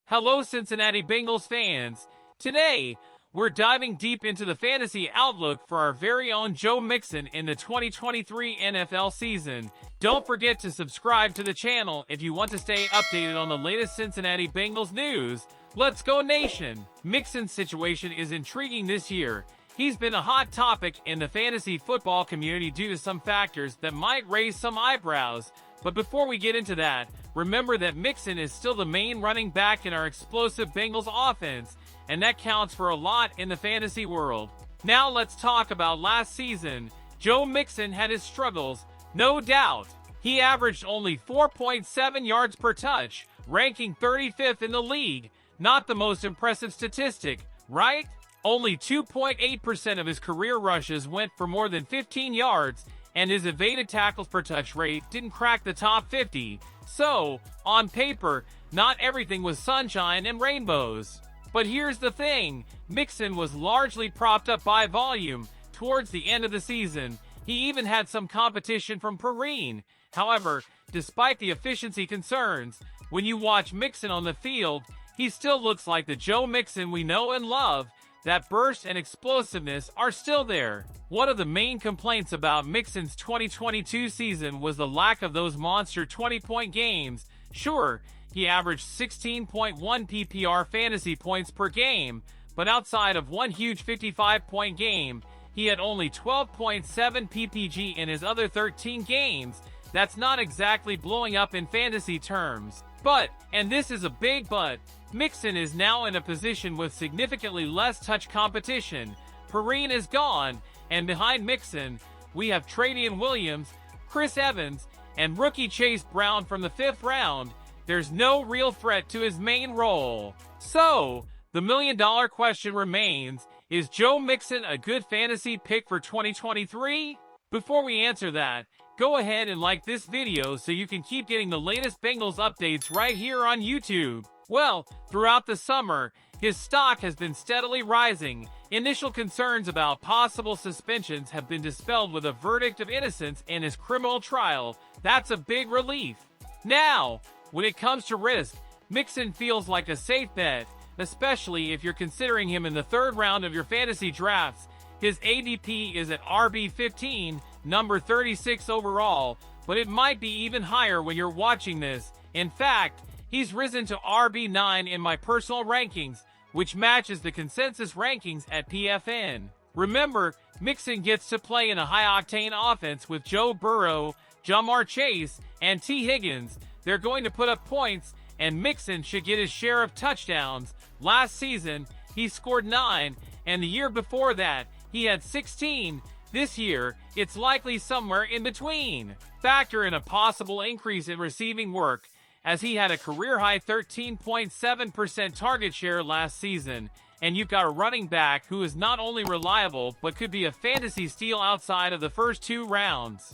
Hello, Cincinnati Bengals fans. Today, we're diving deep into the fantasy outlook for our very own Joe Mixon in the 2023 NFL season. Don't forget to subscribe to the channel if you want to stay updated on the latest Cincinnati Bengals news. Let's go, Nation! Mixon's situation is intriguing this year. He's been a hot topic in the fantasy football community due to some factors that might raise some eyebrows. But before we get into that, remember that Mixon is still the main running back in our explosive Bengals offense, and that counts for a lot in the fantasy world. Now let's talk about last season. Joe Mixon had his struggles, no doubt. He averaged only 4.7 yards per touch, ranking 35th in the league. Not the most impressive statistic, right? Only 2.8% of his career rushes went for more than 15 yards, and his evaded tackles per touch rate didn't crack the top 50. So, on paper, not everything was sunshine and rainbows. But here's the thing, Mixon was largely propped up by volume. Towards the end of the season, he even had some competition from Perrine. However, despite the efficiency concerns, when you watch Mixon on the field, he still looks like the Joe Mixon we know and love. That burst and explosiveness are still there. One of the main complaints about Mixon's 2022 season was the lack of those monster 20-point games. Sure, he averaged 16.1 PPR fantasy points per game, but outside of one huge 55-point game, he had only 12.7 PPG in his other 13 games. That's not exactly blowing up in fantasy terms. But, and this is a big but, Mixon is now in a position with significantly less touch competition. Perrine is gone, and behind Mixon, we have Travion Williams, Chris Evans, and rookie Chase Brown from the 5th round. There's no real threat to his main role. So, the million-dollar question remains, is Joe Mixon a good fantasy pick for 2023? Before we answer that, go ahead and like this video so you can keep getting the latest Bengals updates right here on YouTube. Well, throughout the summer, his stock has been steadily rising. Initial concerns about possible suspensions have been dispelled with a verdict of innocence in his criminal trial. That's a big relief. Now, when it comes to risk, Mixon feels like a safe bet, especially if you're considering him in the 3rd round of your fantasy drafts. His ADP is at RB15, number 36 overall, but it might be even higher when you're watching this. In fact, he's risen to RB9 in my personal rankings, which matches the consensus rankings at PFN. Remember, Mixon gets to play in a high-octane offense with Joe Burrow, Ja'Marr Chase, and T. Higgins. They're going to put up points, and Mixon should get his share of touchdowns. Last season, he scored 9, and the year before that, he had 16. This year, it's likely somewhere in between. Factor in a possible increase in receiving work, as he had a career-high 13.7% target share last season, and you've got a running back who is not only reliable but could be a fantasy steal outside of the first 2 rounds.